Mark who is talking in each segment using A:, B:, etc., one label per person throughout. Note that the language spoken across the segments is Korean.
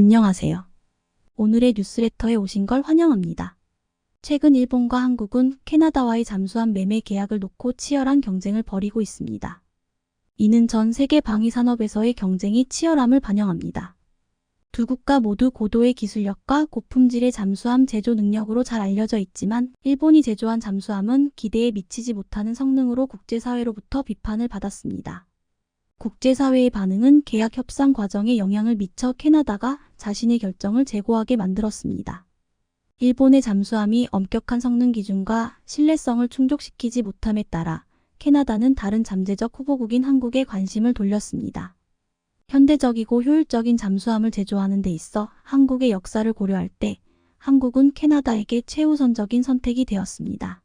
A: 안녕하세요. 오늘의 뉴스레터에 오신 걸 환영합니다. 최근 일본과 한국은 캐나다와의 잠수함 매매 계약을 놓고 치열한 경쟁을 벌이고 있습니다. 이는 전 세계 방위 산업에서의 경쟁이 치열함을 반영합니다. 두 국가 모두 고도의 기술력과 고품질의 잠수함 제조 능력으로 잘 알려져 있지만 일본이 제조한 잠수함은 기대에 미치지 못하는 성능으로 국제사회로부터 비판을 받았습니다. 국제사회의 반응은 계약 협상 과정에 영향을 미쳐 캐나다가 자신의 결정을 재고하게 만들었습니다. 일본의 잠수함이 엄격한 성능 기준과 신뢰성을 충족시키지 못함에 따라 캐나다는 다른 잠재적 후보국인 한국에 관심을 돌렸습니다. 현대적이고 효율적인 잠수함을 제조하는 데 있어 한국의 역사를 고려할 때 한국은 캐나다에게 최우선적인 선택이 되었습니다.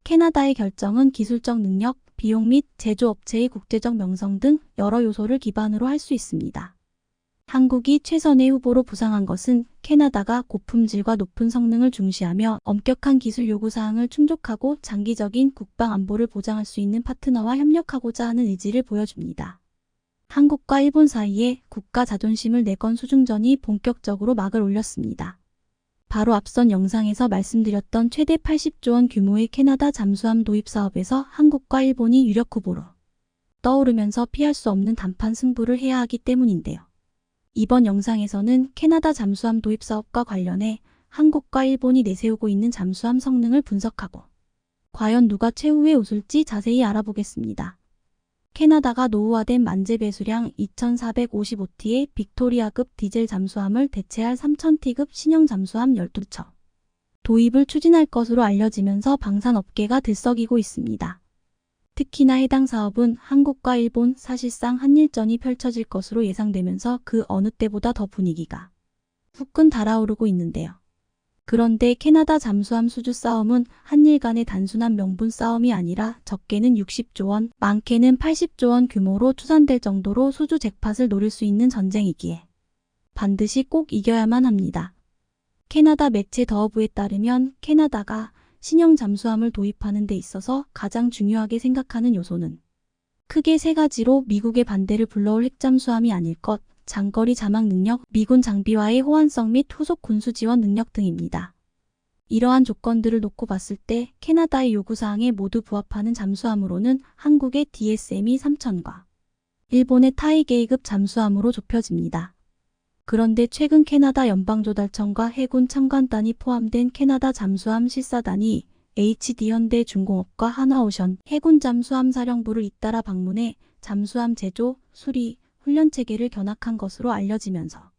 A: 캐나다의 결정은 기술적 능력, 비용 및 제조업체의 국제적 명성 등 여러 요소를 기반으로 할 수 있습니다. 한국이 최선의 후보로 부상한 것은 캐나다가 고품질과 높은 성능을 중시하며 엄격한 기술 요구사항을 충족하고 장기적인 국방 안보를 보장할 수 있는 파트너와 협력하고자 하는 의지를 보여줍니다. 한국과 일본 사이에 국가 자존심을 내건 수중전이 본격적으로 막을 올렸습니다. 바로 앞선 영상에서 말씀드렸던 최대 80조 원 규모의 캐나다 잠수함 도입 사업에서 한국과 일본이 유력 후보로 떠오르면서 피할 수 없는 단판 승부를 해야 하기 때문인데요. 이번 영상에서는 캐나다 잠수함 도입 사업과 관련해 한국과 일본이 내세우고 있는 잠수함 성능을 분석하고 과연 누가 최후에 웃을지 자세히 알아보겠습니다. 캐나다가 노후화된 만재 배수량 2455T의 빅토리아급 디젤 잠수함을 대체할 3000T급 신형 잠수함 12척 도입을 추진할 것으로 알려지면서 방산업계가 들썩이고 있습니다. 특히나 해당 사업은 한국과 일본 사실상 한일전이 펼쳐질 것으로 예상되면서 그 어느 때보다 더 분위기가 후끈 달아오르고 있는데요. 그런데 캐나다 잠수함 수주 싸움은 한일 간의 단순한 명분 싸움이 아니라 적게는 60조 원, 많게는 80조 원 규모로 추산될 정도로 수주 잭팟을 노릴 수 있는 전쟁이기에 반드시 꼭 이겨야만 합니다. 캐나다 매체 더허브에 따르면 캐나다가 신형 잠수함을 도입하는 데 있어서 가장 중요하게 생각하는 요소는 크게 세 가지로 미국의 반대를 불러올 핵잠수함이 아닐 것, 장거리 자막 능력, 미군 장비와의 호환성 및 후속 군수 지원 능력 등입니다. 이러한 조건들을 놓고 봤을 때 캐나다의 요구사항에 모두 부합하는 잠수함으로는 한국의 DSME 3000과 일본의 타이게이급 잠수함으로 좁혀집니다. 그런데 최근 캐나다 연방조달청과 해군 참관단이 포함된 캐나다 잠수함 실사단이 HD 현대중공업과 하나오션 해군 잠수함 사령부를 잇따라 방문해 잠수함 제조, 수리, 훈련 체계를 견학한 것으로 알려지면서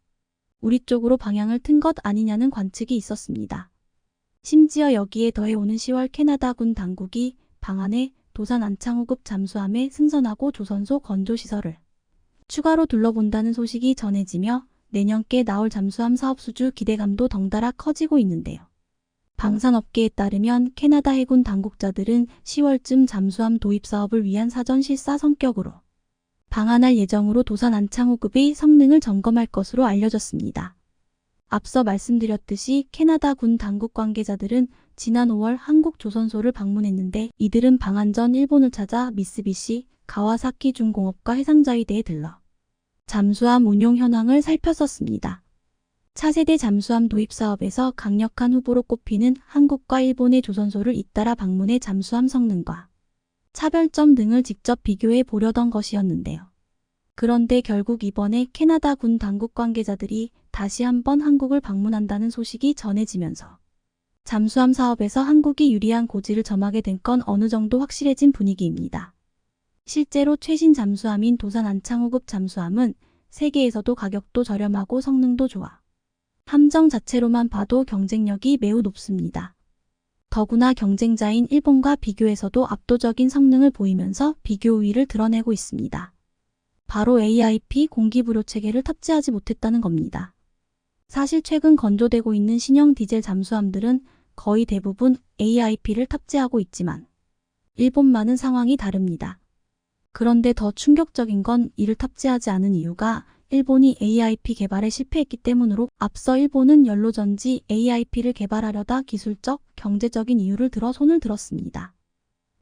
A: 우리 쪽으로 방향을 튼 것 아니냐는 관측이 있었습니다. 심지어 여기에 더해 오는 10월 캐나다군 당국이 방한해 도산 안창호급 잠수함에 승선하고 조선소 건조시설을 추가로 둘러본다는 소식이 전해지며 내년께 나올 잠수함 사업 수주 기대감도 덩달아 커지고 있는데요. 방산업계에 따르면 캐나다 해군 당국자들은 10월쯤 잠수함 도입 사업을 위한 사전 실사 성격으로 방한할 예정으로 도산 안창호급의 성능을 점검할 것으로 알려졌습니다. 앞서 말씀드렸듯이 캐나다 군 당국 관계자들은 지난 5월 한국 조선소를 방문했는데 이들은 방한 전 일본을 찾아 미쓰비시, 가와사키 중공업과 해상자위대에 들러 잠수함 운용 현황을 살폈었습니다. 차세대 잠수함 도입 사업에서 강력한 후보로 꼽히는 한국과 일본의 조선소를 잇따라 방문해 잠수함 성능과 차별점 등을 직접 비교해 보려던 것이었는데요. 그런데 결국 이번에 캐나다 군 당국 관계자들이 다시 한번 한국을 방문한다는 소식이 전해지면서 잠수함 사업에서 한국이 유리한 고지를 점하게 된 건 어느 정도 확실해진 분위기입니다. 실제로 최신 잠수함인 도산 안창호급 잠수함은 세계에서도 가격도 저렴하고 성능도 좋아 함정 자체로만 봐도 경쟁력이 매우 높습니다. 더구나 경쟁자인 일본과 비교해서도 압도적인 성능을 보이면서 비교 우위를 드러내고 있습니다. 바로 AIP 공기부료 체계를 탑재하지 못했다는 겁니다. 사실 최근 건조되고 있는 신형 디젤 잠수함들은 거의 대부분 AIP를 탑재하고 있지만 일본만은 상황이 다릅니다. 그런데 더 충격적인 건 이를 탑재하지 않은 이유가 일본이 AIP 개발에 실패했기 때문으로 앞서 일본은 연로전지 AIP를 개발하려다 기술적, 경제적인 이유를 들어 손을 들었습니다.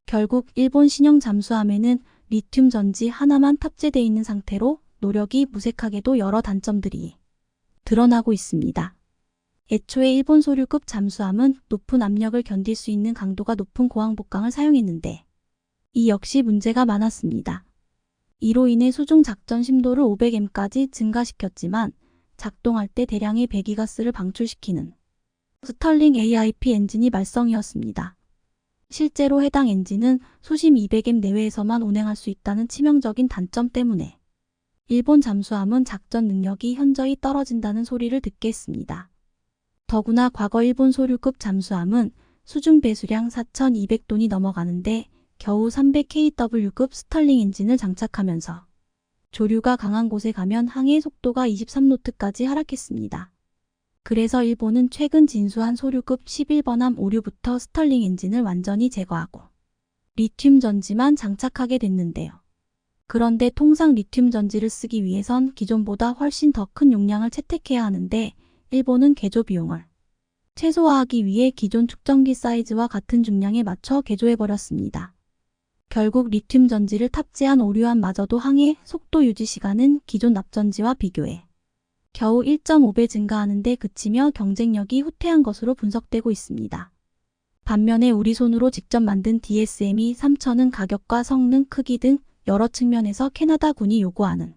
A: 결국 일본 신형 잠수함에는 리튬 전지 하나만 탑재되어 있는 상태로 노력이 무색하게도 여러 단점들이 드러나고 있습니다. 애초에 일본 소류급 잠수함은 높은 압력을 견딜 수 있는 강도가 높은 고항복강을 사용했는데 이 역시 문제가 많았습니다. 이로 인해 수중 작전 심도를 500m까지 증가시켰지만 작동할 때 대량의 배기가스를 방출시키는 스털링 AIP 엔진이 말썽이었습니다. 실제로 해당 엔진은 수심 200m 내외에서만 운행할 수 있다는 치명적인 단점 때문에 일본 잠수함은 작전 능력이 현저히 떨어진다는 소리를 듣게 했습니다. 더구나 과거 일본 소류급 잠수함은 수중 배수량 4,200톤이 넘어가는데 겨우 300kW급 스털링 엔진을 장착하면서 조류가 강한 곳에 가면 항해 속도가 23노트까지 하락했습니다. 그래서 일본은 최근 진수한 소류급 11번함 오류부터 스털링 엔진을 완전히 제거하고 리튬 전지만 장착하게 됐는데요. 그런데 통상 리튬 전지를 쓰기 위해선 기존보다 훨씬 더 큰 용량을 채택해야 하는데 일본은 개조 비용을 최소화하기 위해 기존 축전기 사이즈와 같은 중량에 맞춰 개조해버렸습니다. 결국 리튬 전지를 탑재한 오류함마저도 항해 속도 유지 시간은 기존 납전지와 비교해 겨우 1.5배 증가하는 데 그치며 경쟁력이 후퇴한 것으로 분석되고 있습니다. 반면에 우리 손으로 직접 만든 DSM-3000은 가격과 성능, 크기 등 여러 측면에서 캐나다군이 요구하는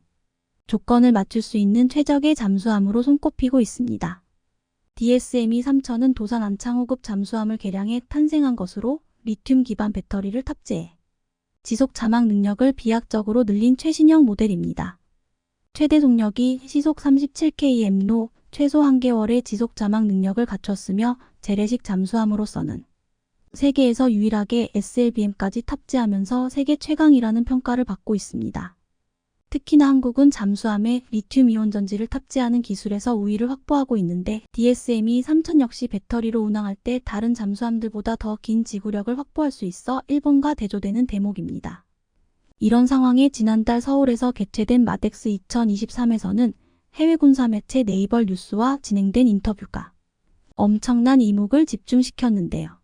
A: 조건을 맞출 수 있는 최적의 잠수함으로 손꼽히고 있습니다. DSM-3000은 도산 안창호급 잠수함을 개량해 탄생한 것으로 리튬 기반 배터리를 탑재해 지속 자막 능력을 비약적으로 늘린 최신형 모델입니다. 최대 속력이 시속 37km로 최소 1개월의 지속 자막 능력을 갖췄으며 재래식 잠수함으로서는 세계에서 유일하게 SLBM까지 탑재하면서 세계 최강이라는 평가를 받고 있습니다. 특히나 한국은 잠수함에 리튬이온 전지를 탑재하는 기술에서 우위를 확보하고 있는데 DSM-3000 역시 배터리로 운항할 때 다른 잠수함들보다 더 긴 지구력을 확보할 수 있어 일본과 대조되는 대목입니다. 이런 상황에 지난달 서울에서 개최된 마덱스 2023에서는 해외 군사 매체 네이버 뉴스와 진행된 인터뷰가 엄청난 이목을 집중시켰는데요.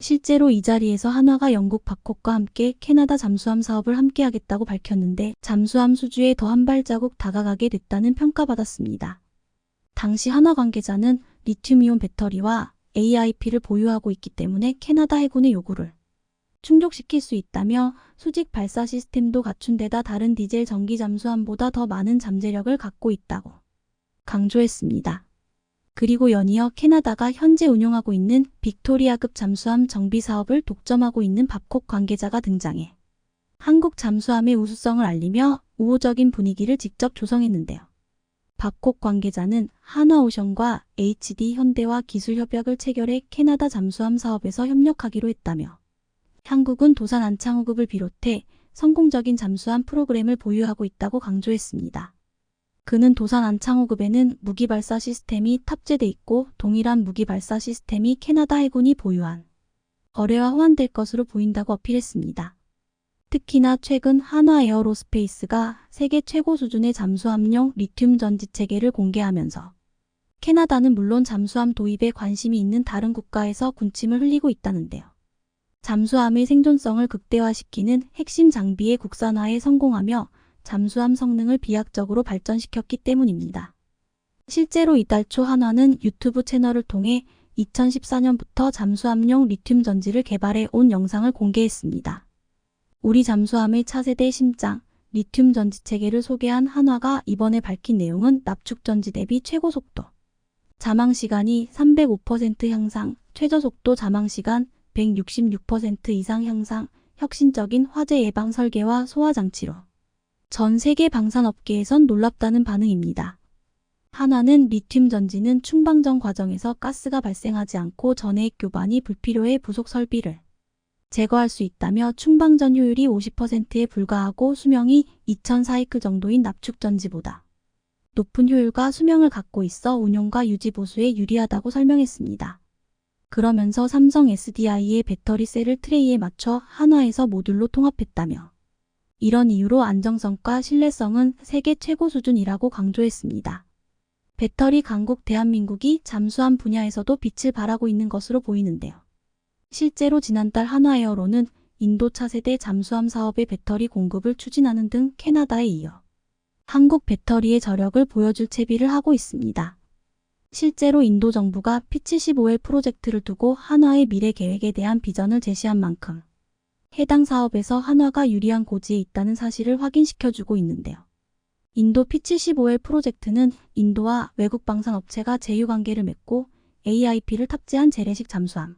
A: 실제로 이 자리에서 한화가 영국 바콕과 함께 캐나다 잠수함 사업을 함께하겠다고 밝혔는데 잠수함 수주에 더 한 발자국 다가가게 됐다는 평가받았습니다. 당시 한화 관계자는 리튬이온 배터리와 AIP를 보유하고 있기 때문에 캐나다 해군의 요구를 충족시킬 수 있다며 수직 발사 시스템도 갖춘 데다 다른 디젤 전기 잠수함보다 더 많은 잠재력을 갖고 있다고 강조했습니다. 그리고 연이어 캐나다가 현재 운용하고 있는 빅토리아급 잠수함 정비 사업을 독점하고 있는 바콕 관계자가 등장해 한국 잠수함의 우수성을 알리며 우호적인 분위기를 직접 조성했는데요. 바콕 관계자는 한화오션과 HD 현대와 기술 협약을 체결해 캐나다 잠수함 사업에서 협력하기로 했다며 한국은 도산 안창호급을 비롯해 성공적인 잠수함 프로그램을 보유하고 있다고 강조했습니다. 그는 도산 안창호급에는 무기 발사 시스템이 탑재돼 있고 동일한 무기 발사 시스템이 캐나다 해군이 보유한 어뢰와 호환될 것으로 보인다고 어필했습니다. 특히나 최근 한화 에어로스페이스가 세계 최고 수준의 잠수함용 리튬 전지 체계를 공개하면서 캐나다는 물론 잠수함 도입에 관심이 있는 다른 국가에서 군침을 흘리고 있다는데요. 잠수함의 생존성을 극대화시키는 핵심 장비의 국산화에 성공하며 잠수함 성능을 비약적으로 발전시켰기 때문입니다. 실제로 이달 초 한화는 유튜브 채널을 통해 2014년부터 잠수함용 리튬 전지를 개발해 온 영상을 공개했습니다. 우리 잠수함의 차세대 심장, 리튬 전지 체계를 소개한 한화가 이번에 밝힌 내용은 납축 전지 대비 최고 속도, 자망 시간이 305% 향상, 최저 속도 자망 시간 166% 이상 향상, 혁신적인 화재 예방 설계와 소화 장치로 전 세계 방산업계에선 놀랍다는 반응입니다. 한화는 리튬 전지는 충방전 과정에서 가스가 발생하지 않고 전해액 교반이 불필요해 부속 설비를 제거할 수 있다며 충방전 효율이 50%에 불과하고 수명이 2000사이클 정도인 납축 전지보다 높은 효율과 수명을 갖고 있어 운용과 유지 보수에 유리하다고 설명했습니다. 그러면서 삼성 SDI의 배터리 셀을 트레이에 맞춰 한화에서 모듈로 통합했다며 이런 이유로 안정성과 신뢰성은 세계 최고 수준이라고 강조했습니다. 배터리 강국 대한민국이 잠수함 분야에서도 빛을 발하고 있는 것으로 보이는데요. 실제로 지난달 한화에어로는 인도 차세대 잠수함 사업의 배터리 공급을 추진하는 등 캐나다에 이어 한국 배터리의 저력을 보여줄 채비를 하고 있습니다. 실제로 인도 정부가 P75L 프로젝트를 두고 한화의 미래 계획에 대한 비전을 제시한 만큼 해당 사업에서 한화가 유리한 고지에 있다는 사실을 확인시켜주고 있는데요. 인도 P75L 프로젝트는 인도와 외국 방산업체가 제휴관계를 맺고 AIP를 탑재한 재래식 잠수함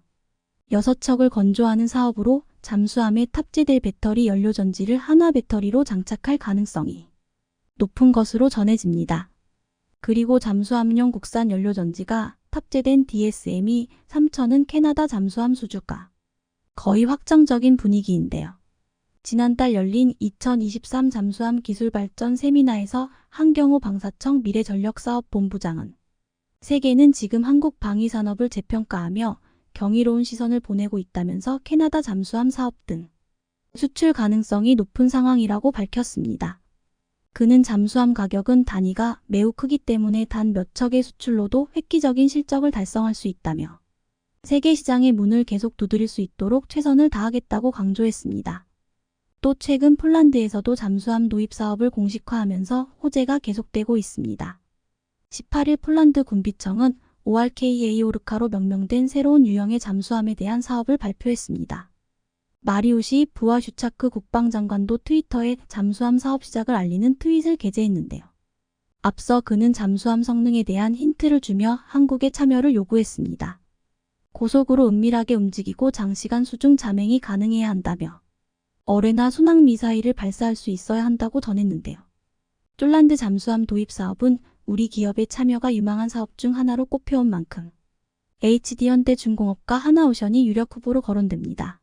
A: 6척을 건조하는 사업으로 잠수함에 탑재될 배터리 연료전지를 한화 배터리로 장착할 가능성이 높은 것으로 전해집니다. 그리고 잠수함용 국산 연료전지가 탑재된 DSM이 3000은 캐나다 잠수함 수주가 거의 확정적인 분위기인데요. 지난달 열린 2023 잠수함 기술발전 세미나에서 한경호 방사청 미래전력사업본부장은 세계는 지금 한국 방위산업을 재평가하며 경이로운 시선을 보내고 있다면서 캐나다 잠수함 사업 등 수출 가능성이 높은 상황이라고 밝혔습니다. 그는 잠수함 가격은 단위가 매우 크기 때문에 단 몇 척의 수출로도 획기적인 실적을 달성할 수 있다며 세계 시장의 문을 계속 두드릴 수 있도록 최선을 다하겠다고 강조했습니다. 또 최근 폴란드에서도 잠수함 도입 사업을 공식화하면서 호재가 계속되고 있습니다. 18일 폴란드 군비청은 ORKA 오르카로 명명된 새로운 유형의 잠수함에 대한 사업을 발표했습니다. 마리우시 부아슈차크 국방장관도 트위터에 잠수함 사업 시작을 알리는 트윗을 게재했는데요. 앞서 그는 잠수함 성능에 대한 힌트를 주며 한국의 참여를 요구했습니다. 고속으로 은밀하게 움직이고 장시간 수중 잠행이 가능해야 한다며 어뢰나 순항 미사일을 발사할 수 있어야 한다고 전했는데요. 폴란드 잠수함 도입 사업은 우리 기업의 참여가 유망한 사업 중 하나로 꼽혀온 만큼 HD현대중공업과 하나오션이 유력 후보로 거론됩니다.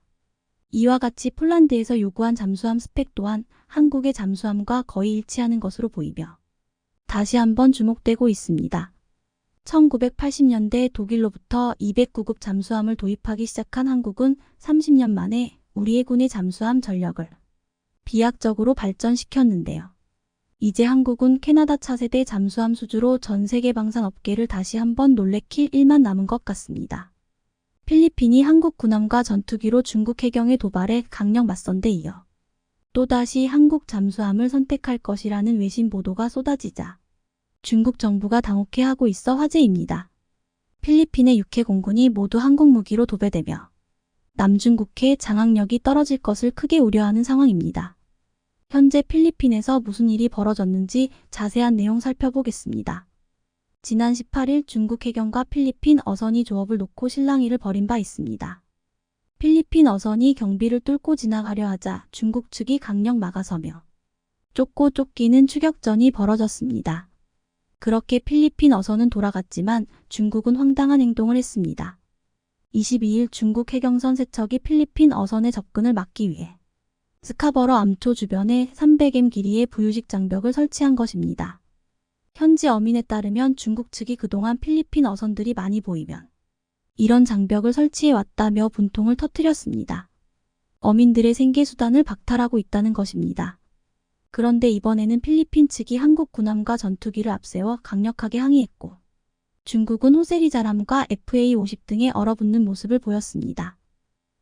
A: 이와 같이 폴란드에서 요구한 잠수함 스펙 또한 한국의 잠수함과 거의 일치하는 것으로 보이며 다시 한번 주목되고 있습니다. 1980년대 독일로부터 209급 잠수함을 도입하기 시작한 한국은 30년 만에 우리의 군의 잠수함 전력을 비약적으로 발전시켰는데요. 이제 한국은 캐나다 차세대 잠수함 수주로 전 세계 방산업계를 다시 한번 놀래킬 일만 남은 것 같습니다. 필리핀이 한국 군함과 전투기로 중국 해경의 도발에 강력 맞선 데 이어 또다시 한국 잠수함을 선택할 것이라는 외신 보도가 쏟아지자 중국 정부가 당혹해하고 있어 화제입니다. 필리핀의 6해 공군이 모두 한국 무기로 도배되며 남중국해 장악력이 떨어질 것을 크게 우려하는 상황입니다. 현재 필리핀에서 무슨 일이 벌어졌는지 자세한 내용 살펴보겠습니다. 지난 18일 중국 해경과 필리핀 어선이 조업을 놓고 실랑이를 벌인 바 있습니다. 필리핀 어선이 경비를 뚫고 지나가려 하자 중국 측이 강력 막아서며 쫓고 쫓기는 추격전이 벌어졌습니다. 그렇게 필리핀 어선은 돌아갔지만 중국은 황당한 행동을 했습니다. 22일 중국 해경선 3척이 필리핀 어선의 접근을 막기 위해 스카버러 암초 주변에 300m 길이의 부유식 장벽을 설치한 것입니다. 현지 어민에 따르면 중국 측이 그동안 필리핀 어선들이 많이 보이면 이런 장벽을 설치해왔다며 분통을 터뜨렸습니다. 어민들의 생계수단을 박탈하고 있다는 것입니다. 그런데 이번에는 필리핀 측이 한국 군함과 전투기를 앞세워 강력하게 항의했고 중국은 호세리자람과 FA-50 등에 얼어붙는 모습을 보였습니다.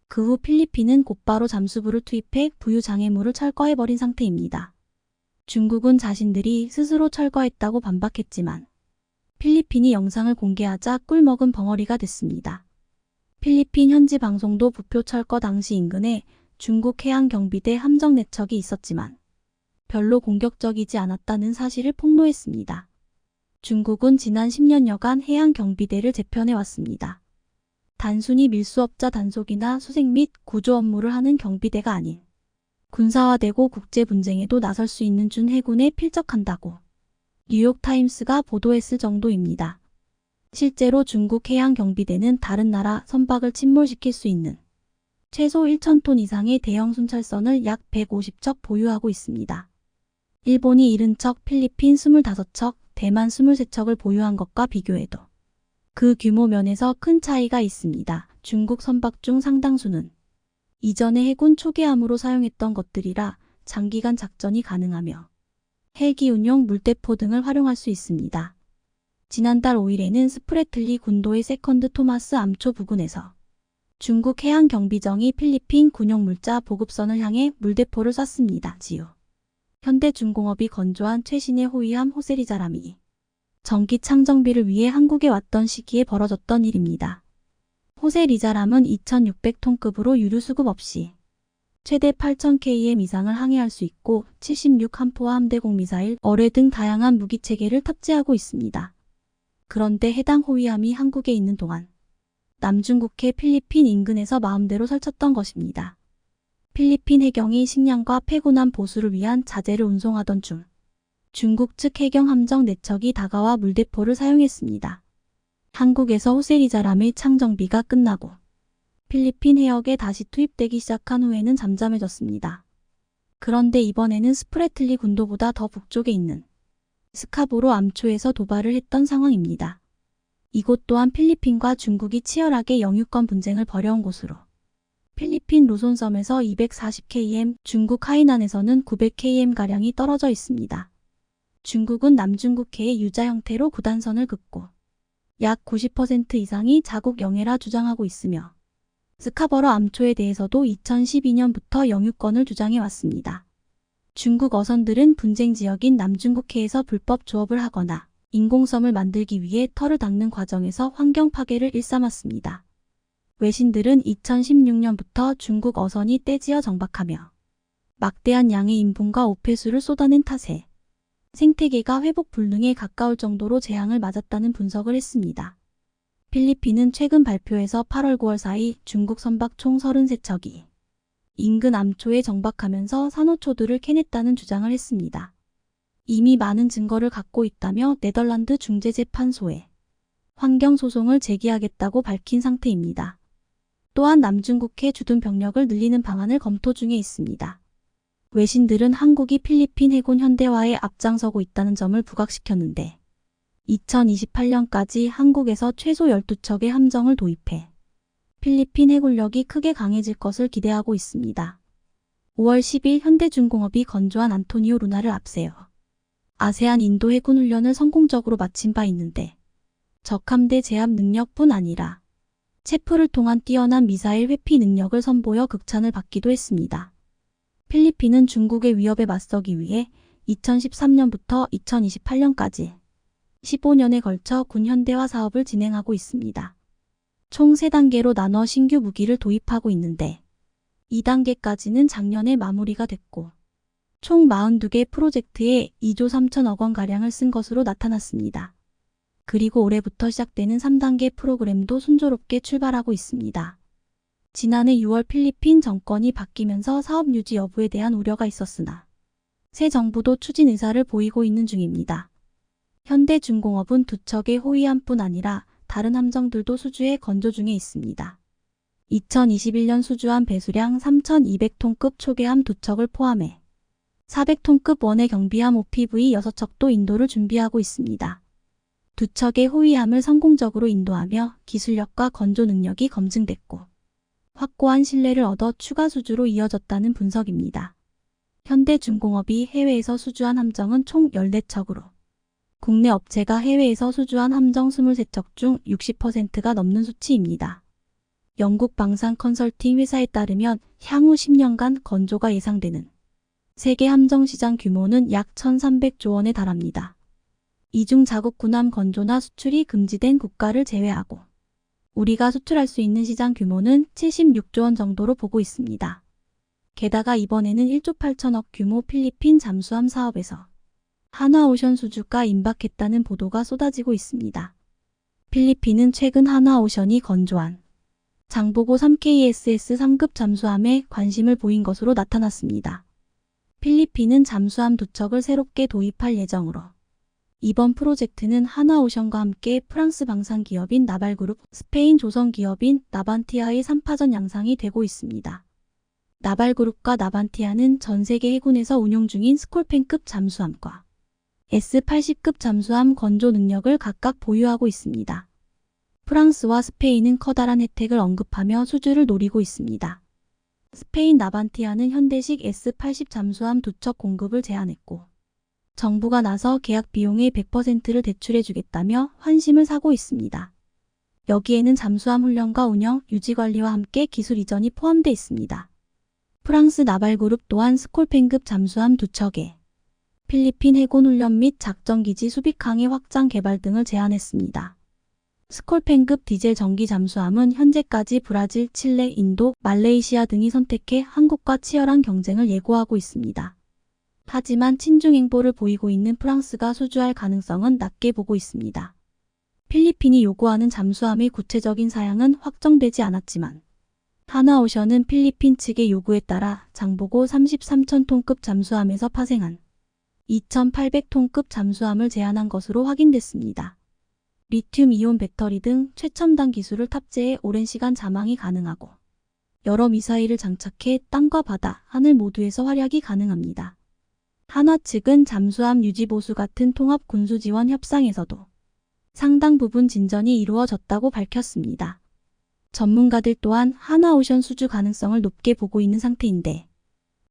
A: 그 후 필리핀은 곧바로 잠수부를 투입해 부유 장애물을 철거해버린 상태입니다. 중국은 자신들이 스스로 철거했다고 반박했지만 필리핀이 영상을 공개하자 꿀먹은 벙어리가 됐습니다. 필리핀 현지 방송도 부표 철거 당시 인근에 중국 해양경비대 함정 4척이 있었지만 별로 공격적이지 않았다는 사실을 폭로했습니다. 중국은 지난 10년여간 해양경비대를 재편해왔습니다. 단순히 밀수업자 단속이나 수색 및 구조 업무를 하는 경비대가 아닌 군사화되고 국제 분쟁에도 나설 수 있는 준해군에 필적한다고 뉴욕타임스가 보도했을 정도입니다. 실제로 중국 해양경비대는 다른 나라 선박을 침몰시킬 수 있는 최소 1,000톤 이상의 대형 순찰선을 약 150척 보유하고 있습니다. 일본이 70척, 필리핀 25척, 대만 23척을 보유한 것과 비교해도 그 규모 면에서 큰 차이가 있습니다. 중국 선박 중 상당수는 이전에 해군 초계함으로 사용했던 것들이라 장기간 작전이 가능하며 헬기 운용, 물대포 등을 활용할 수 있습니다. 지난달 5일에는 스프래틀리 군도의 세컨드 토마스 암초 부근에서 중국 해양경비정이 필리핀 군용 물자 보급선을 향해 물대포를 쐈습니다. 지우 현대중공업이 건조한 최신의 호위함 호세리자람이 전기 창정비를 위해 한국에 왔던 시기에 벌어졌던 일입니다. 호세리자람은 2600톤급으로 유류 수급 없이 최대 8000km 이상을 항해할 수 있고 76함포와 함대공 미사일, 어뢰 등 다양한 무기체계를 탑재하고 있습니다. 그런데 해당 호위함이 한국에 있는 동안 남중국해 필리핀 인근에서 마음대로 설쳤던 것입니다. 필리핀 해경이 식량과 패군함 보수를 위한 자재를 운송하던 중 중국 측 해경 함정 4척이 다가와 물대포를 사용했습니다. 한국에서 호세리자람의 창정비가 끝나고 필리핀 해역에 다시 투입되기 시작한 후에는 잠잠해졌습니다. 그런데 이번에는 스프래틀리 군도보다 더 북쪽에 있는 스카보로 암초에서 도발을 했던 상황입니다. 이곳 또한 필리핀과 중국이 치열하게 영유권 분쟁을 벌여온 곳으로 필리핀 루손섬에서 240km, 중국 하이난에서는 900km가량이 떨어져 있습니다. 중국은 남중국해의 유자 형태로 구단선을 긋고 약 90% 이상이 자국 영해라 주장하고 있으며 스카버러 암초에 대해서도 2012년부터 영유권을 주장해 왔습니다. 중국 어선들은 분쟁 지역인 남중국해에서 불법 조업을 하거나 인공섬을 만들기 위해 터를 닦는 과정에서 환경 파괴를 일삼았습니다. 외신들은 2016년부터 중국 어선이 떼지어 정박하며 막대한 양의 인분과 오폐수를 쏟아낸 탓에 생태계가 회복 불능에 가까울 정도로 재앙을 맞았다는 분석을 했습니다. 필리핀은 최근 발표에서 8월 9월 사이 중국 선박 총 33척이 인근 암초에 정박하면서 산호초들을 캐냈다는 주장을 했습니다. 이미 많은 증거를 갖고 있다며 네덜란드 중재재판소에 환경소송을 제기하겠다고 밝힌 상태입니다. 또한 남중국해 주둔 병력을 늘리는 방안을 검토 중에 있습니다. 외신들은 한국이 필리핀 해군 현대화에 앞장서고 있다는 점을 부각시켰는데 2028년까지 한국에서 최소 12척의 함정을 도입해 필리핀 해군력이 크게 강해질 것을 기대하고 있습니다. 5월 10일 현대중공업이 건조한 안토니오 루나를 앞세워 아세안 인도 해군 훈련을 성공적으로 마친 바 있는데 적함대 제압 능력뿐 아니라 체프를 통한 뛰어난 미사일 회피 능력을 선보여 극찬을 받기도 했습니다. 필리핀은 중국의 위협에 맞서기 위해 2013년부터 2028년까지 15년에 걸쳐 군 현대화 사업을 진행하고 있습니다. 총 3단계로 나눠 신규 무기를 도입하고 있는데 2단계까지는 작년에 마무리가 됐고 총 42개 프로젝트에 2조 3천억 원가량을 쓴 것으로 나타났습니다. 그리고 올해부터 시작되는 3단계 프로그램도 순조롭게 출발하고 있습니다. 지난해 6월 필리핀 정권이 바뀌면서 사업 유지 여부에 대한 우려가 있었으나 새 정부도 추진 의사를 보이고 있는 중입니다. 현대중공업은 2척의 호위함뿐 아니라 다른 함정들도 수주에 건조 중에 있습니다. 2021년 수주한 배수량 3,200톤급 초계함 2척을 포함해 400톤급 원해 경비함 OPV 6척도 인도를 준비하고 있습니다. 2척의 호위함을 성공적으로 인도하며 기술력과 건조 능력이 검증됐고 확고한 신뢰를 얻어 추가 수주로 이어졌다는 분석입니다. 현대중공업이 해외에서 수주한 함정은 총 14척으로 국내 업체가 해외에서 수주한 함정 23척 중 60%가 넘는 수치입니다. 영국 방산 컨설팅 회사에 따르면 향후 10년간 건조가 예상되는 세계 함정 시장 규모는 약 1,300조 원에 달합니다. 이 중 자국 군함 건조나 수출이 금지된 국가를 제외하고 우리가 수출할 수 있는 시장 규모는 76조 원 정도로 보고 있습니다. 게다가 이번에는 1조 8천억 규모 필리핀 잠수함 사업에서 한화오션 수주가 임박했다는 보도가 쏟아지고 있습니다. 필리핀은 최근 한화오션이 건조한 장보고 3KSS 3급 잠수함에 관심을 보인 것으로 나타났습니다. 필리핀은 잠수함 2척을 새롭게 도입할 예정으로 이번 프로젝트는 한화오션과 함께 프랑스 방산 기업인 나발그룹, 스페인 조선 기업인 나반티아의 3파전 양상이 되고 있습니다. 나발그룹과 나반티아는 전 세계 해군에서 운용 중인 스콜펜급 잠수함과 S-80급 잠수함 건조 능력을 각각 보유하고 있습니다. 프랑스와 스페인은 커다란 혜택을 언급하며 수주를 노리고 있습니다. 스페인 나반티아는 현대식 S-80 잠수함 2척 공급을 제안했고 정부가 나서 계약 비용의 100%를 대출해주겠다며 환심을 사고 있습니다. 여기에는 잠수함 훈련과 운영, 유지관리와 함께 기술 이전이 포함되어 있습니다. 프랑스 나발그룹 또한 스콜펜급 잠수함 2척에 필리핀 해군 훈련 및 작전기지 수비항의 확장 개발 등을 제안했습니다. 스콜펜급 디젤 전기 잠수함은 현재까지 브라질, 칠레, 인도, 말레이시아 등이 선택해 한국과 치열한 경쟁을 예고하고 있습니다. 하지만 친중 행보를 보이고 있는 프랑스가 수주할 가능성은 낮게 보고 있습니다. 필리핀이 요구하는 잠수함의 구체적인 사양은 확정되지 않았지만 하나오션은 필리핀 측의 요구에 따라 장보고 33,000톤급 잠수함에서 파생한 2,800톤급 잠수함을 제안한 것으로 확인됐습니다. 리튬이온 배터리 등 최첨단 기술을 탑재해 오랜 시간 잠항이 가능하고 여러 미사일을 장착해 땅과 바다, 하늘 모두에서 활약이 가능합니다. 한화 측은 잠수함 유지보수 같은 통합 군수 지원 협상에서도 상당 부분 진전이 이루어졌다고 밝혔습니다. 전문가들 또한 하나오션 수주 가능성을 높게 보고 있는 상태인데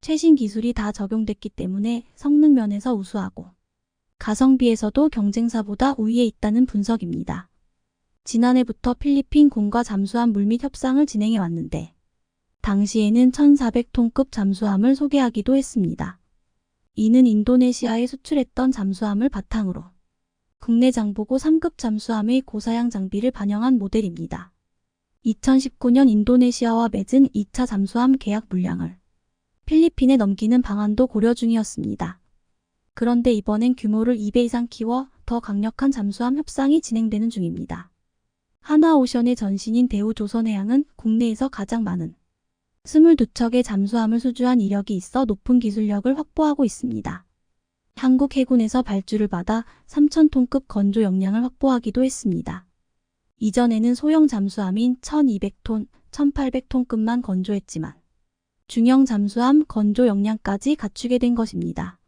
A: 최신 기술이 다 적용됐기 때문에 성능 면에서 우수하고 가성비에서도 경쟁사보다 우위에 있다는 분석입니다. 지난해부터 필리핀군과 잠수함 물밑 협상을 진행해 왔는데 당시에는 1,400톤급 잠수함을 소개하기도 했습니다. 이는 인도네시아에 수출했던 잠수함을 바탕으로 국내 장보고 3급 잠수함의 고사양 장비를 반영한 모델입니다. 2019년 인도네시아와 맺은 2차 잠수함 계약 물량을 필리핀에 넘기는 방안도 고려 중이었습니다. 그런데 이번엔 규모를 2배 이상 키워 더 강력한 잠수함 협상이 진행되는 중입니다. 하나오션의 전신인 대우조선해양은 국내에서 가장 많은 22척의 잠수함을 수주한 이력이 있어 높은 기술력을 확보하고 있습니다. 한국 해군에서 발주를 받아 3,000톤급 건조 역량을 확보하기도 했습니다. 이전에는 소형 잠수함인 1,200톤, 1,800톤급만 건조했지만 중형 잠수함 건조 역량까지 갖추게 된 것입니다.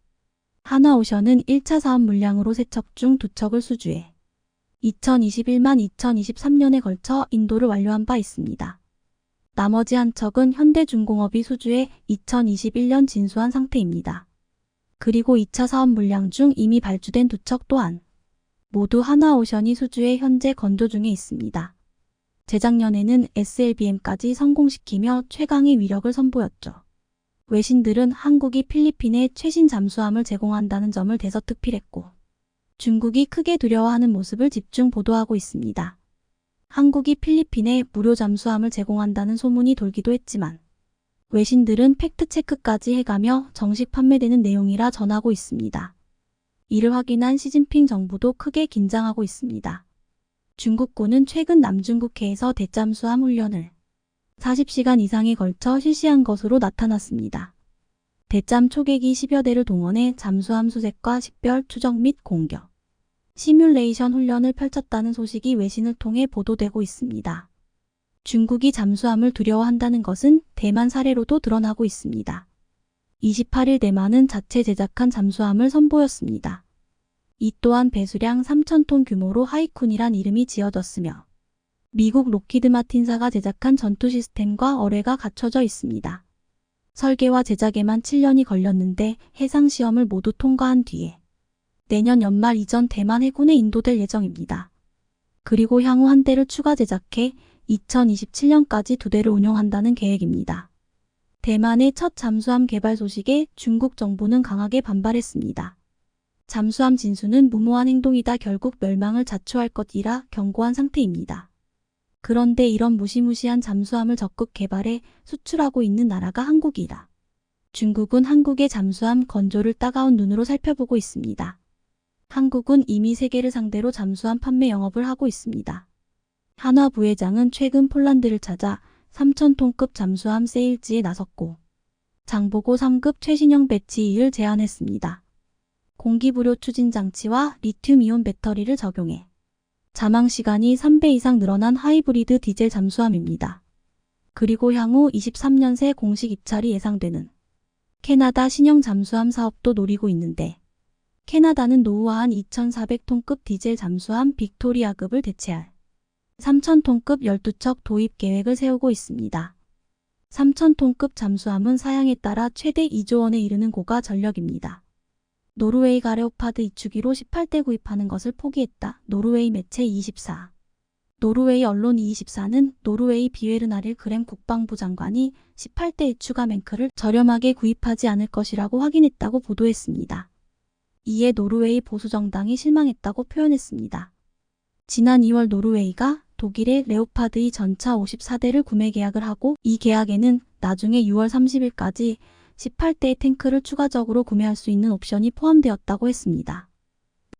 A: 하나오션은 1차 사업 물량으로 3척 중 2척을 수주해 2021만 2023년에 걸쳐 인도를 완료한 바 있습니다. 나머지 한 척은 현대중공업이 수주해 2021년 진수한 상태입니다. 그리고 2차 사업 물량 중 이미 발주된 2척 또한 모두 하나오션이 수주해 현재 건조 중에 있습니다. 재작년에는 SLBM까지 성공시키며 최강의 위력을 선보였죠. 외신들은 한국이 필리핀에 최신 잠수함을 제공한다는 점을 대서특필했고 중국이 크게 두려워하는 모습을 집중 보도하고 있습니다. 한국이 필리핀에 무료 잠수함을 제공한다는 소문이 돌기도 했지만 외신들은 팩트체크까지 해가며 정식 판매되는 내용이라 전하고 있습니다. 이를 확인한 시진핑 정부도 크게 긴장하고 있습니다. 중국군은 최근 남중국해에서 대잠수함 훈련을 40시간 이상에 걸쳐 실시한 것으로 나타났습니다. 대잠 초계기 10여 대를 동원해 잠수함 수색과 식별, 추적 및 공격, 시뮬레이션 훈련을 펼쳤다는 소식이 외신을 통해 보도되고 있습니다. 중국이 잠수함을 두려워한다는 것은 대만 사례로도 드러나고 있습니다. 28일 대만은 자체 제작한 잠수함을 선보였습니다. 이 또한 배수량 3,000톤 규모로 하이쿤이란 이름이 지어졌으며 미국 로키드 마틴사가 제작한 전투 시스템과 어뢰가 갖춰져 있습니다. 설계와 제작에만 7년이 걸렸는데 해상 시험을 모두 통과한 뒤에 내년 연말 이전 대만 해군에 인도될 예정입니다. 그리고 향후 한 대를 추가 제작해 2027년까지 2대를 운용한다는 계획입니다. 대만의 첫 잠수함 개발 소식에 중국 정부는 강하게 반발했습니다. 잠수함 진수는 무모한 행동이다, 결국 멸망을 자초할 것이라 경고한 상태입니다. 그런데 이런 무시무시한 잠수함을 적극 개발해 수출하고 있는 나라가 한국이라 중국은 한국의 잠수함 건조를 따가운 눈으로 살펴보고 있습니다. 한국은 이미 세계를 상대로 잠수함 판매 영업을 하고 있습니다. 한화 부회장은 최근 폴란드를 찾아 3,000톤급 잠수함 세일지에 나섰고 장보고 3급 최신형 배치 2를 제안했습니다. 공기부료 추진 장치와 리튬이온 배터리를 적용해 잠항 시간이 3배 이상 늘어난 하이브리드 디젤 잠수함입니다. 그리고 향후 23년 새 공식 입찰이 예상되는 캐나다 신형 잠수함 사업도 노리고 있는데 캐나다는 노후화한 2,400톤급 디젤 잠수함 빅토리아급을 대체할 3,000톤급 12척 도입 계획을 세우고 있습니다. 3,000톤급 잠수함은 사양에 따라 최대 2조 원에 이르는 고가 전력입니다. 노르웨이 가레오파드 2주기로 18대 구입하는 것을 포기했다. 노르웨이 매체 24. 노르웨이 언론 24는 노르웨이 비웨르나릴 그램 국방부 장관이 18대 추가 맹크를 저렴하게 구입하지 않을 것이라고 확인했다고 보도했습니다. 이에 노르웨이 보수정당이 실망했다고 표현했습니다. 지난 2월 노르웨이가 독일의 레오파드 2 전차 54대를 구매 계약을 하고 이 계약에는 나중에 6월 30일까지 18대의 탱크를 추가적으로 구매할 수 있는 옵션이 포함되었다고 했습니다.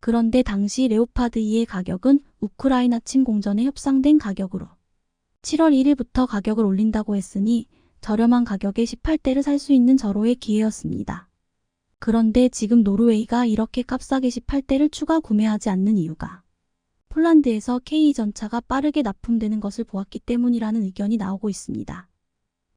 A: 그런데 당시 레오파드 2의 가격은 우크라이나 침공전에 협상된 가격으로 7월 1일부터 가격을 올린다고 했으니 저렴한 가격에 18대를 살 수 있는 절호의 기회였습니다. 그런데 지금 노르웨이가 이렇게 값싸게 18대를 추가 구매하지 않는 이유가 폴란드에서 K전차가 빠르게 납품되는 것을 보았기 때문이라는 의견이 나오고 있습니다.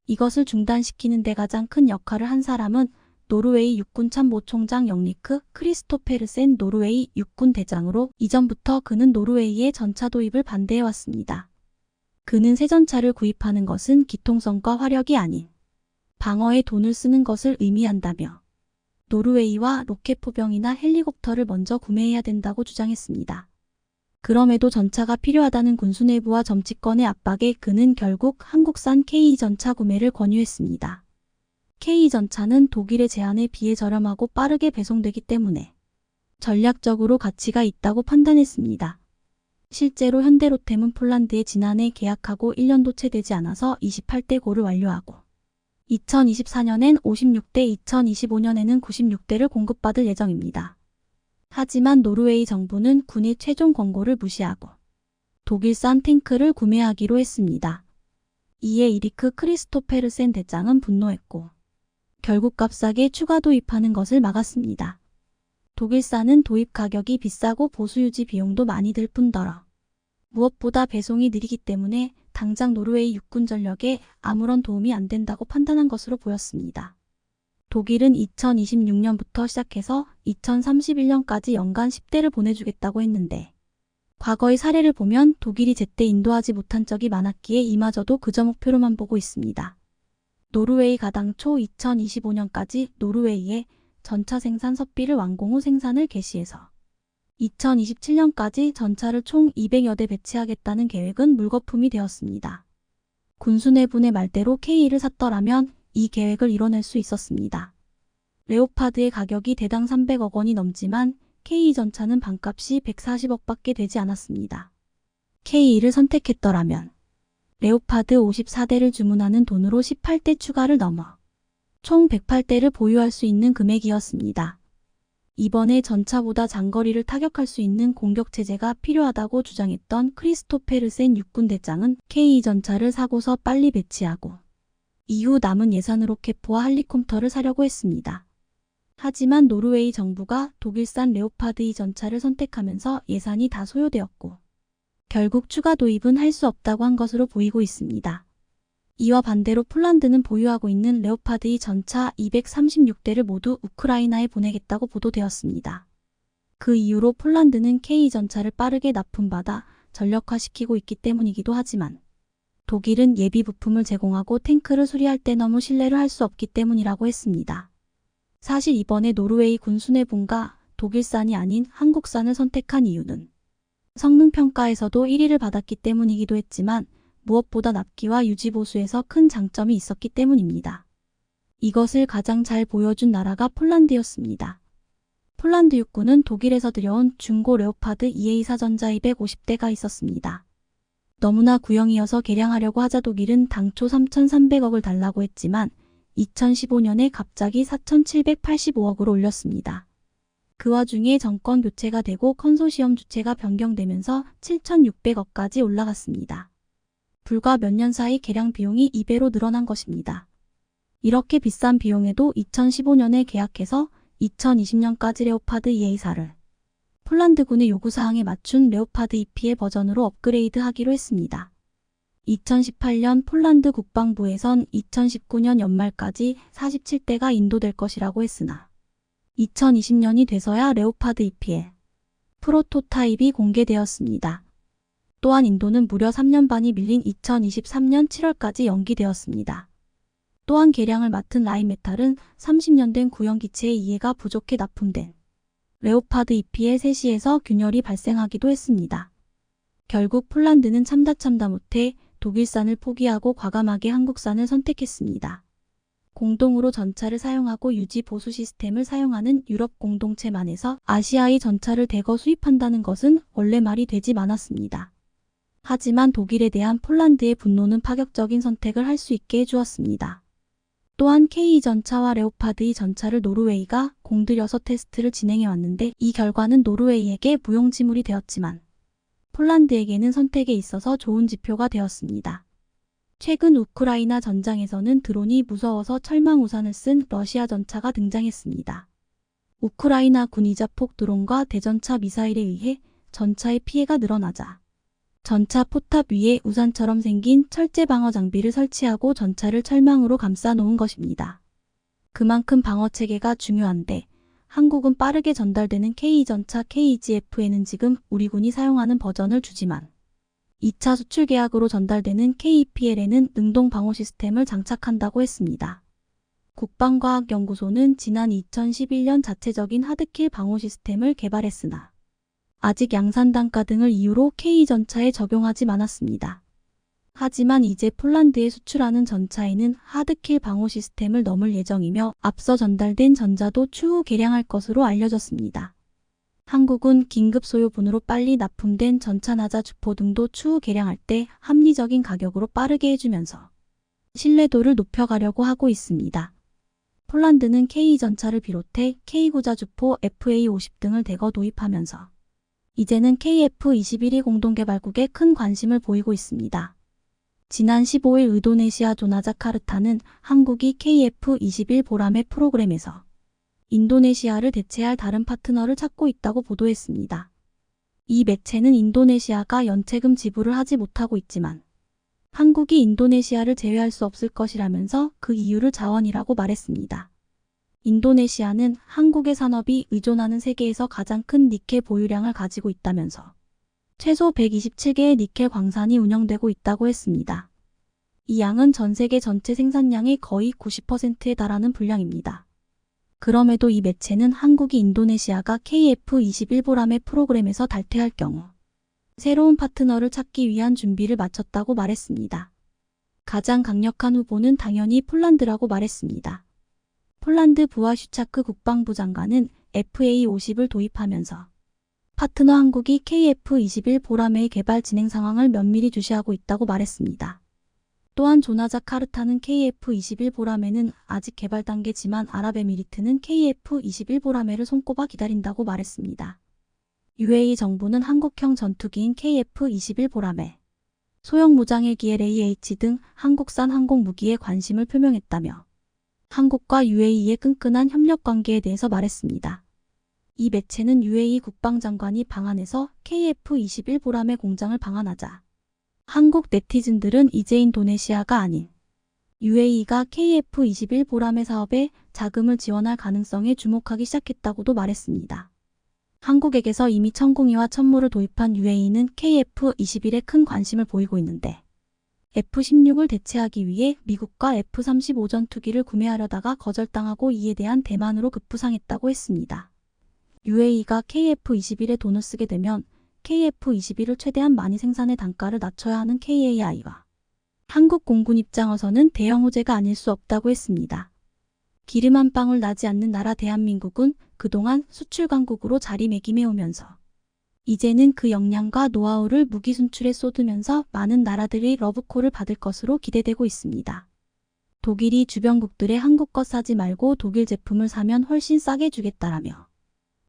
A: 이것을 중단시키는 데 가장 큰 역할을 한 사람은 노르웨이 육군 참모총장 영리크 크리스토페르센 노르웨이 육군 대장으로 이전부터 그는 노르웨이의 전차 도입을 반대해왔습니다. 그는 새 전차를 구입하는 것은 기통성과 화력이 아닌 방어에 돈을 쓰는 것을 의미한다며 노르웨이와 로켓 포병이나 헬리콥터를 먼저 구매해야 된다고 주장했습니다. 그럼에도 전차가 필요하다는 군수 내부와 정치권의 압박에 그는 결국 한국산 K전차 구매를 권유했습니다. K전차는 독일의 제한에 비해 저렴하고 빠르게 배송되기 때문에 전략적으로 가치가 있다고 판단했습니다. 실제로 현대로템은 폴란드에 지난해 계약하고 1년도 채 되지 않아서 28대 고를 완료하고 2024년엔 56대, 2025년에는 96대를 공급받을 예정입니다. 하지만 노르웨이 정부는 군의 최종 권고를 무시하고 독일산 탱크를 구매하기로 했습니다. 이에 이리크 크리스토페르센 대장은 분노했고 결국 값싸게 추가 도입하는 것을 막았습니다. 독일산은 도입 가격이 비싸고 보수 유지 비용도 많이 들 뿐더러 무엇보다 배송이 느리기 때문에 당장 노르웨이 육군 전력에 아무런 도움이 안 된다고 판단한 것으로 보였습니다. 독일은 2026년부터 시작해서 2031년까지 연간 10대를 보내주겠다고 했는데 과거의 사례를 보면 독일이 제때 인도하지 못한 적이 많았기에 이마저도 그저 목표로만 보고 있습니다. 노르웨이가 당초 2025년까지 노르웨이의 전차 생산 섭비를 완공 후 생산을 개시해서 2027년까지 전차를 총 200여 대 배치하겠다는 계획은 물거품이 되었습니다. 군수내분의 말대로 K를 샀더라면 이 계획을 이뤄낼 수 있었습니다. 레오파드의 가격이 대당 300억 원이 넘지만 K전차는 반값이 140억밖에 되지 않았습니다. K를 선택했더라면 레오파드 54대를 주문하는 돈으로 18대 추가를 넘어 총 108대를 보유할 수 있는 금액이었습니다. 이번에 전차보다 장거리를 타격할 수 있는 공격체제가 필요하다고 주장했던 크리스토페르센 육군대장은 K전차를 사고서 빨리 배치하고 이후 남은 예산으로 캐포와 할리콥터를 사려고 했습니다. 하지만 노르웨이 정부가 독일산 레오파드 2 전차를 선택하면서 예산이 다 소요되었고 결국 추가 도입은 할 수 없다고 한 것으로 보이고 있습니다. 이와 반대로 폴란드는 보유하고 있는 레오파드 2 전차 236대를 모두 우크라이나에 보내겠다고 보도되었습니다. 그 이유로 폴란드는 K전차를 빠르게 납품받아 전력화시키고 있기 때문이기도 하지만 독일은 예비 부품을 제공하고 탱크를 수리할 때 너무 신뢰를 할 수 없기 때문이라고 했습니다. 사실 이번에 노르웨이 군수내분과 독일산이 아닌 한국산을 선택한 이유는 성능평가에서도 1위를 받았기 때문이기도 했지만 무엇보다 납기와 유지 보수에서 큰 장점이 있었기 때문입니다. 이것을 가장 잘 보여준 나라가 폴란드였습니다. 폴란드 육군은 독일에서 들여온 중고 레오파드 EA4 전자 250대가 있었습니다. 너무나 구형이어서 개량하려고 하자 독일은 당초 3,300억을 달라고 했지만 2015년에 갑자기 4,785억으로 올렸습니다. 그 와중에 정권 교체가 되고 컨소시엄 주체가 변경되면서 7,600억까지 올라갔습니다. 불과 몇 년 사이 개량 비용이 2배로 늘어난 것입니다. 이렇게 비싼 비용에도 2015년에 계약해서 2020년까지 레오파드 EA4를 폴란드군의 요구사항에 맞춘 레오파드 EP의 버전으로 업그레이드 하기로 했습니다. 2018년 폴란드 국방부에선 2019년 연말까지 47대가 인도될 것이라고 했으나 2020년이 돼서야 레오파드 EP의 프로토타입이 공개되었습니다. 또한 인도는 무려 3년 반이 밀린 2023년 7월까지 연기되었습니다. 또한 개량을 맡은 라인메탈은 30년 된 구형 기체의 이해가 부족해 납품된 레오파드 EP의 세시에서 균열이 발생하기도 했습니다. 결국 폴란드는 참다 못해 독일산을 포기하고 과감하게 한국산을 선택했습니다. 공동으로 전차를 사용하고 유지 보수 시스템을 사용하는 유럽 공동체만에서 아시아의 전차를 대거 수입한다는 것은 원래 말이 되지 않았습니다. 하지만 독일에 대한 폴란드의 분노는 파격적인 선택을 할 수 있게 해주었습니다. 또한 K 전차와 레오파드의 전차를 노르웨이가 공들여서 테스트를 진행해왔는데 이 결과는 노르웨이에게 무용지물이 되었지만 폴란드에게는 선택에 있어서 좋은 지표가 되었습니다. 최근 우크라이나 전장에서는 드론이 무서워서 철망우산을 쓴 러시아 전차가 등장했습니다. 우크라이나 군 이자폭 드론과 대전차 미사일에 의해 전차의 피해가 늘어나자 전차 포탑 위에 우산처럼 생긴 철제 방어 장비를 설치하고 전차를 철망으로 감싸 놓은 것입니다. 그만큼 방어 체계가 중요한데 한국은 빠르게 전달되는 K전차 KGF에는 지금 우리 군이 사용하는 버전을 주지만 2차 수출 계약으로 전달되는 KPL에는 능동 방어 시스템을 장착한다고 했습니다. 국방과학연구소는 지난 2011년 자체적인 하드킬 방어 시스템을 개발했으나 아직 양산 단가 등을 이유로 K전차에 적용하지 않았습니다. 하지만 이제 폴란드에 수출하는 전차에는 하드킬 방어 시스템을 넣을 예정이며 앞서 전달된 전자도 추후 개량할 것으로 알려졌습니다. 한국은 긴급 소요분으로 빨리 납품된 전차 나자 주포 등도 추후 개량할 때 합리적인 가격으로 빠르게 해주면서 신뢰도를 높여가려고 하고 있습니다. 폴란드는 K전차를 비롯해 K구자 주포 FA50 등을 대거 도입하면서 이제는 KF-21이 공동개발국에 큰 관심을 보이고 있습니다. 지난 15일 인도네시아 조나자카르타는 한국이 KF-21 보람의 프로그램에서 인도네시아를 대체할 다른 파트너를 찾고 있다고 보도했습니다. 이 매체는 인도네시아가 연체금 지불을 하지 못하고 있지만 한국이 인도네시아를 제외할 수 없을 것이라면서 그 이유를 자원이라고 말했습니다. 인도네시아는 한국의 산업이 의존하는 세계에서 가장 큰 니켈 보유량을 가지고 있다면서 최소 127개의 니켈 광산이 운영되고 있다고 했습니다. 이 양은 전 세계 전체 생산량의 거의 90%에 달하는 분량입니다. 그럼에도 이 매체는 한국이 인도네시아가 KF-21 보람의 프로그램에서 탈퇴할 경우 새로운 파트너를 찾기 위한 준비를 마쳤다고 말했습니다. 가장 강력한 후보는 당연히 폴란드라고 말했습니다. 폴란드 부하슈차크 국방부 장관은 FA50을 도입하면서 파트너 한국이 KF-21 보람의 개발 진행 상황을 면밀히 주시하고 있다고 말했습니다. 또한 조나자카르타는 KF-21 보람에는 아직 개발 단계지만 아랍에미리트는 KF-21 보람에를 손꼽아 기다린다고 말했습니다. UAE 정부는 한국형 전투기인 KF-21 보람에, 소형 무장헬기 LAH 등 한국산 항공무기에 관심을 표명했다며 한국과 UAE의 끈끈한 협력 관계에 대해서 말했습니다. 이 매체는 UAE 국방장관이 방한해서 KF-21 보람의 공장을 방한하자 한국 네티즌들은 이제 인도네시아가 아닌 UAE가 KF-21 보람의 사업에 자금을 지원할 가능성에 주목하기 시작했다고도 말했습니다. 한국에게서 이미 천궁이와 천무를 도입한 UAE는 KF-21에 큰 관심을 보이고 있는데 F-16을 대체하기 위해 미국과 F-35 전투기를 구매하려다가 거절당하고 이에 대한 대만으로 급부상했다고 했습니다. UAE가 KF-21에 돈을 쓰게 되면 KF-21을 최대한 많이 생산해 단가를 낮춰야 하는 KAI와 한국 공군 입장에서는 대형 호재가 아닐 수 없다고 했습니다. 기름 한 방울 나지 않는 나라 대한민국은 그동안 수출 강국으로 자리매김해오면서 이제는 그 역량과 노하우를 무기 순출에 쏟으면서 많은 나라들의 러브콜을 받을 것으로 기대되고 있습니다. 독일이 주변국들의 한국 것 사지 말고 독일 제품을 사면 훨씬 싸게 주겠다라며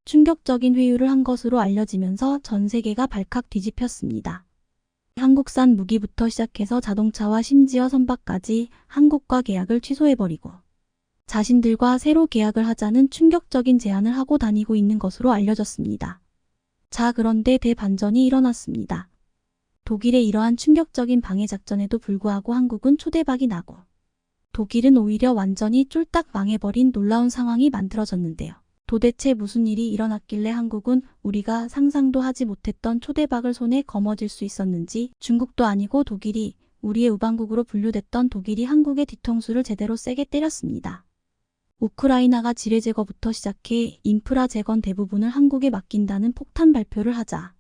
A: 충격적인 회유를 한 것으로 알려지면서 전 세계가 발칵 뒤집혔습니다. 한국산 무기부터 시작해서 자동차와 심지어 선박까지 한국과 계약을 취소해버리고 자신들과 새로 계약을 하자는 충격적인 제안을 하고 다니고 있는 것으로 알려졌습니다. 자, 그런데 대반전이 일어났습니다. 독일의 이러한 충격적인 방해 작전에도 불구하고 한국은 초대박이 나고 독일은 오히려 완전히 쫄딱 망해버린 놀라운 상황이 만들어졌는데요. 도대체 무슨 일이 일어났길래 한국은 우리가 상상도 하지 못했던 초대박을 손에 거머쥘 수 있었는지 중국도 아니고 독일이 우리의 우방국으로 분류됐던 독일이 한국의 뒤통수를 제대로 세게 때렸습니다. 우크라이나가 지뢰 제거부터 시작해 인프라 재건 대부분을 한국에 맡긴다는 폭탄 발표를 하자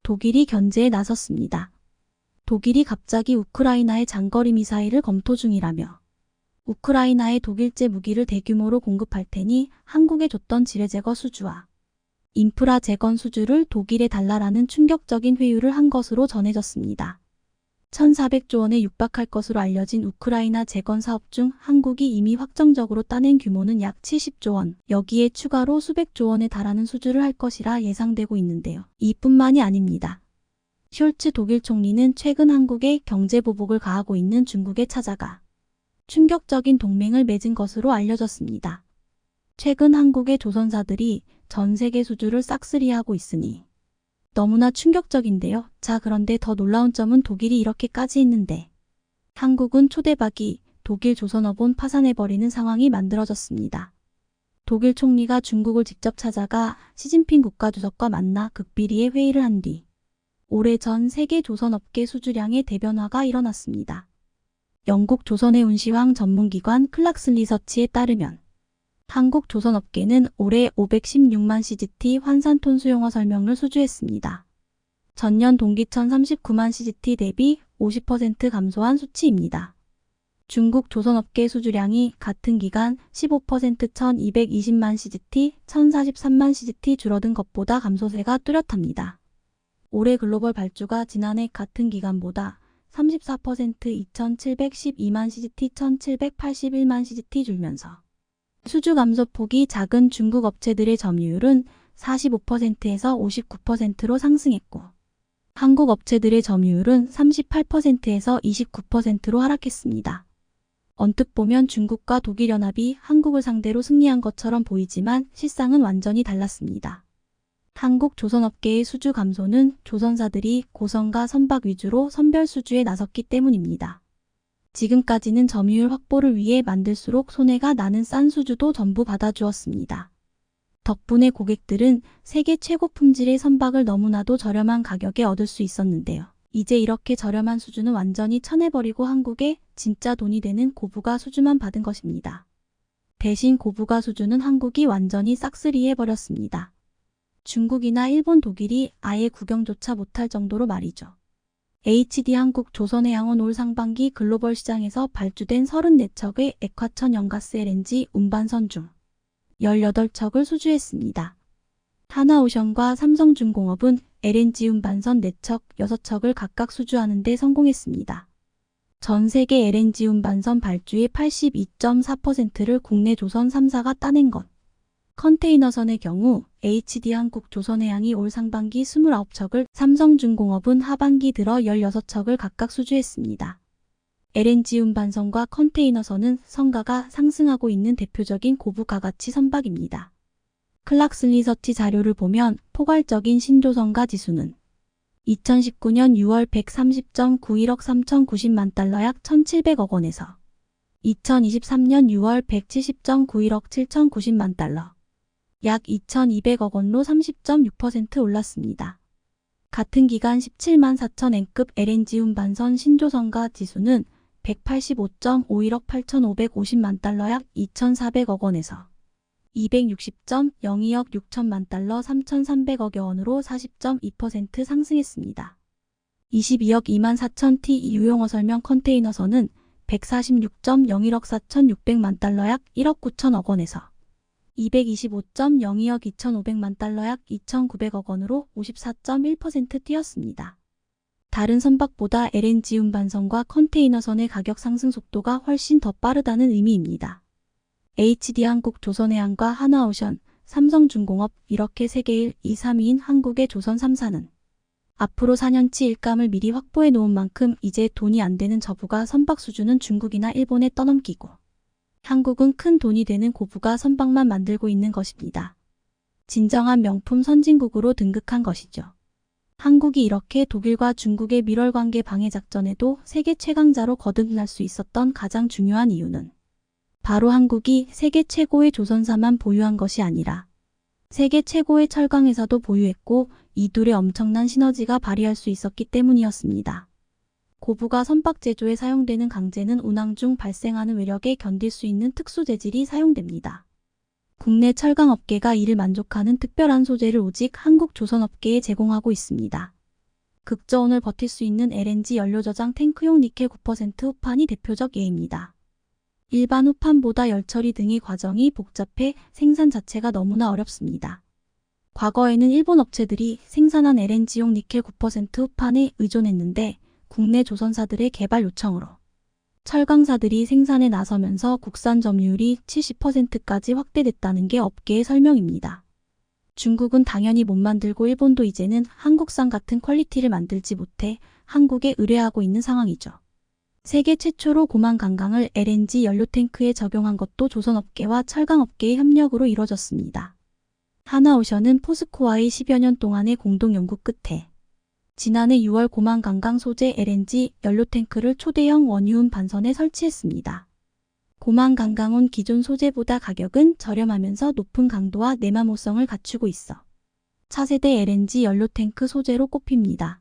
A: 독일이 견제에 나섰습니다. 독일이 갑자기 우크라이나의 장거리 미사일을 검토 중이라며 우크라이나에 독일제 무기를 대규모로 공급할 테니 한국에 줬던 지뢰 제거 수주와 인프라 재건 수주를 독일에 달라라는 충격적인 회유를 한 것으로 전해졌습니다. 1,400조 원에 육박할 것으로 알려진 우크라이나 재건 사업 중 한국이 이미 확정적으로 따낸 규모는 약 70조 원, 여기에 추가로 수백조 원에 달하는 수주를 할 것이라 예상되고 있는데요. 이뿐만이 아닙니다. 숄츠 독일 총리는 최근 한국에 경제 보복을 가하고 있는 중국에 찾아가 충격적인 동맹을 맺은 것으로 알려졌습니다. 최근 한국의 조선사들이 전 세계 수주를 싹쓸이하고 있으니 너무나 충격적인데요. 자, 그런데 더 놀라운 점은 독일이 이렇게까지 했는데 한국은 초대박이 독일 조선업원 파산해버리는 상황이 만들어졌습니다. 독일 총리가 중국을 직접 찾아가 시진핑 국가주석과 만나 극비리의 회의를 한 뒤 올해 전 세계 조선업계 수주량의 대변화가 일어났습니다. 영국 조선해 운시황 전문기관 클락슨 리서치에 따르면 한국 조선업계는 올해 516만 CGT 환산톤 수용화 설명을 수주했습니다. 전년 동기 1039만 CGT 대비 50% 감소한 수치입니다. 중국 조선업계 수주량이 같은 기간 15% 1220만 CGT, 1043만 CGT 줄어든 것보다 감소세가 뚜렷합니다. 올해 글로벌 발주가 지난해 같은 기간보다 34% 2712만 CGT, 1781만 CGT 줄면서 수주 감소폭이 작은 중국 업체들의 점유율은 45%에서 59%로 상승했고 한국 업체들의 점유율은 38%에서 29%로 하락했습니다. 언뜻 보면 중국과 독일연합이 한국을 상대로 승리한 것처럼 보이지만 실상은 완전히 달랐습니다. 한국 조선업계의 수주 감소는 조선사들이 고성과 선박 위주로 선별 수주에 나섰기 때문입니다. 지금까지는 점유율 확보를 위해 만들수록 손해가 나는 싼 수주도 전부 받아주었습니다. 덕분에 고객들은 세계 최고 품질의 선박을 너무나도 저렴한 가격에 얻을 수 있었는데요. 이제 이렇게 저렴한 수주는 완전히 쳐내버리고 한국에 진짜 돈이 되는 고부가 수주만 받은 것입니다. 대신 고부가 수주는 한국이 완전히 싹쓸이해버렸습니다. 중국이나 일본, 독일이 아예 구경조차 못할 정도로 말이죠. HD 한국 조선해양원 올 상반기 글로벌 시장에서 발주된 34척의 액화천 연가스 LNG 운반선 중 18척을 수주했습니다. 하나오션과 삼성중공업은 LNG 운반선 4척, 6척을 각각 수주하는 데 성공했습니다. 전 세계 LNG 운반선 발주의 82.4%를 국내 조선 3사가 따낸 것. 컨테이너선의 경우 HD 한국 조선해양이 올 상반기 29척을, 삼성중공업은 하반기 들어 16척을 각각 수주했습니다. LNG 운반선과 컨테이너선은 선가가 상승하고 있는 대표적인 고부가가치 선박입니다. 클락슨 리서치 자료를 보면 포괄적인 신조선가 지수는 2019년 6월 130.91억 3,090만 달러 약 1,700억 원에서 2023년 6월 170.91억 7,090만 달러 약 2,200억 원로 30.6% 올랐습니다. 같은 기간 17만 4천 N급 LNG 운반선 신조선가 지수는 185.51억 8,550만 달러 약 2,400억 원에서 260.02억 6천만 달러 3,300억여 원으로 40.2% 상승했습니다. 22억 2만 4천 T 유용어 설명 컨테이너선은 146.01억 4,600만 달러 약 1억 9천억 원에서 225.02억 2,500만 달러 약 2,900억 원으로 54.1% 뛰었습니다. 다른 선박보다 LNG 운반선과 컨테이너선의 가격 상승 속도가 훨씬 더 빠르다는 의미입니다. HD 한국 조선해양과 하나오션, 삼성중공업 이렇게 세계 1, 2, 3위인 한국의 조선 3사는 앞으로 4년치 일감을 미리 확보해 놓은 만큼 이제 돈이 안 되는 저부가 선박 수주는 중국이나 일본에 떠넘기고 한국은 큰 돈이 되는 고부가 선박만 만들고 있는 것입니다. 진정한 명품 선진국으로 등극한 것이죠. 한국이 이렇게 독일과 중국의 밀월 관계 방해 작전에도 세계 최강자로 거듭날 수 있었던 가장 중요한 이유는 바로 한국이 세계 최고의 조선사만 보유한 것이 아니라 세계 최고의 철강회사도 보유했고 이 둘의 엄청난 시너지가 발휘할 수 있었기 때문이었습니다. 고부가 선박 제조에 사용되는 강재는 운항 중 발생하는 외력에 견딜 수 있는 특수 재질이 사용됩니다. 국내 철강업계가 이를 만족하는 특별한 소재를 오직 한국 조선업계에 제공하고 있습니다. 극저온을 버틸 수 있는 LNG 연료 저장 탱크용 니켈 9% 호판이 대표적 예입니다. 일반 후판보다 열처리 등의 과정이 복잡해 생산 자체가 너무나 어렵습니다. 과거에는 일본 업체들이 생산한 LNG용 니켈 9% 후판에 의존했는데 국내 조선사들의 개발 요청으로 철강사들이 생산에 나서면서 국산 점유율이 70%까지 확대됐다는 게 업계의 설명입니다. 중국은 당연히 못 만들고 일본도 이제는 한국산 같은 퀄리티를 만들지 못해 한국에 의뢰하고 있는 상황이죠. 세계 최초로 고만 강강을 LNG 연료탱크에 적용한 것도 조선업계와 철강업계의 협력으로 이뤄졌습니다. 하나오션은 포스코와의 10여 년 동안의 공동 연구 끝에 지난해 6월 고만 강강 소재 LNG 연료탱크를 초대형 원유음 반선에 설치했습니다. 고만 강강은 기존 소재보다 가격은 저렴하면서 높은 강도와 내마모성을 갖추고 있어 차세대 LNG 연료탱크 소재로 꼽힙니다.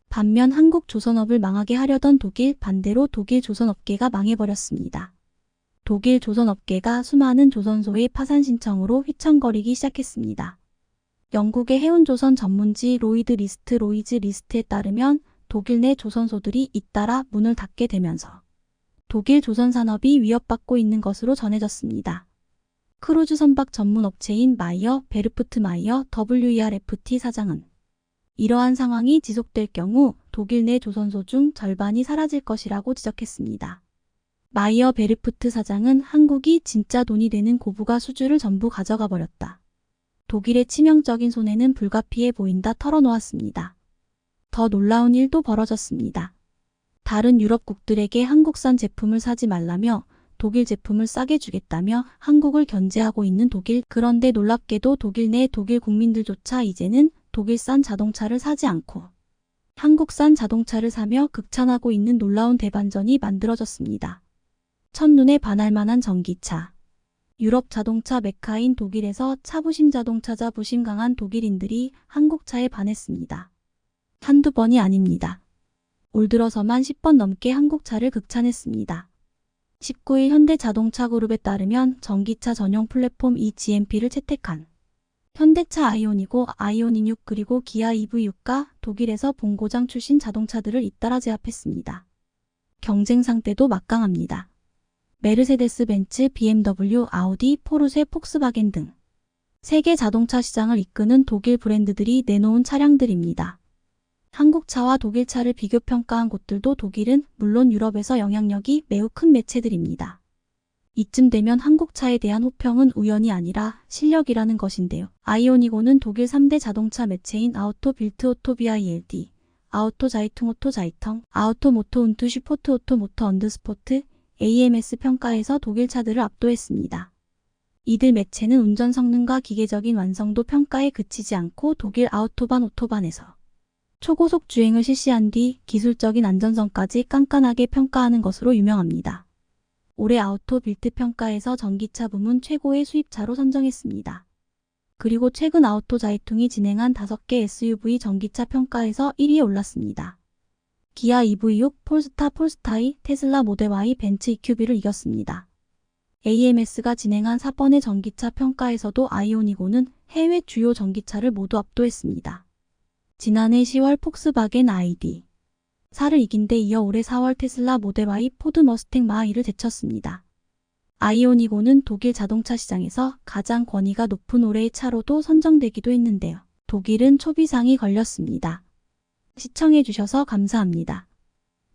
A: 반면 한국 조선업을 망하게 하려던 독일, 반대로 독일 조선업계가 망해버렸습니다. 독일 조선업계가 수많은 조선소의 파산 신청으로 휘청거리기 시작했습니다. 영국의 해운조선 전문지 로이즈 리스트에 따르면 독일 내 조선소들이 잇따라 문을 닫게 되면서 독일 조선산업이 위협받고 있는 것으로 전해졌습니다. 크루즈 선박 전문 업체인 마이어 베르프트 마이어 WERFT 사장은 이러한 상황이 지속될 경우 독일 내 조선소 중 절반이 사라질 것이라고 지적했습니다. 마이어 베르프트 사장은 한국이 진짜 돈이 되는 고부가 수주를 전부 가져가 버렸다. 독일의 치명적인 손해는 불가피해 보인다 털어놓았습니다. 더 놀라운 일도 벌어졌습니다. 다른 유럽국들에게 한국산 제품을 사지 말라며 독일 제품을 싸게 주겠다며 한국을 견제하고 있는 독일. 그런데 놀랍게도 독일 내 독일 국민들조차 이제는 독일산 자동차를 사지 않고 한국산 자동차를 사며 극찬하고 있는 놀라운 대반전이 만들어졌습니다. 첫눈에 반할 만한 전기차. 유럽 자동차 메카인 독일에서 차부심 자동차 자부심 강한 독일인들이 한국차에 반했습니다. 한두 번이 아닙니다. 올 들어서만 10번 넘게 한국차를 극찬했습니다. 19일 현대자동차그룹에 따르면 전기차 전용 플랫폼 eGMP를 채택한 현대차 아이오닉5, 아이오닉6 그리고 기아 EV6가 독일에서 본고장 출신 자동차들을 잇따라 제압했습니다. 경쟁 상대도 막강합니다. 메르세데스 벤츠, BMW, 아우디, 포르쉐, 폭스바겐 등 세계 자동차 시장을 이끄는 독일 브랜드들이 내놓은 차량들입니다. 한국차와 독일차를 비교 평가한 곳들도 독일은 물론 유럽에서 영향력이 매우 큰 매체들입니다. 이쯤 되면 한국차에 대한 호평은 우연이 아니라 실력이라는 것인데요. 아이오닉5는 독일 3대 자동차 매체인 아우토 빌트 오토 BILD, 아우토 자이퉁 오토 자이텅, 아우토 모토 운투 슈포트 오토 모터 언드 스포트, AMS 평가에서 독일 차들을 압도했습니다. 이들 매체는 운전 성능과 기계적인 완성도 평가에 그치지 않고 독일 아우토반 오토반에서 초고속 주행을 실시한 뒤 기술적인 안전성까지 깐깐하게 평가하는 것으로 유명합니다. 올해 아우토 빌트 평가에서 전기차 부문 최고의 수입차로 선정했습니다. 그리고 최근 아우토 자이퉁이 진행한 5개 SUV 전기차 평가에서 1위에 올랐습니다. 기아 EV6, 폴스타, 폴스타이, 테슬라 모델 Y, 벤츠 EQB를 이겼습니다. AMS가 진행한 4번의 전기차 평가에서도 아이오닉5는 해외 주요 전기차를 모두 압도했습니다. 지난해 10월 폭스바겐 ID. 4를 이긴 데 이어 올해 4월 테슬라 모델 Y, 포드 머스탱 마이를 제쳤습니다. 아이오닉5는 독일 자동차 시장에서 가장 권위가 높은 올해의 차로도 선정되기도 했는데요. 독일은 초비상이 걸렸습니다. 시청해주셔서 감사합니다.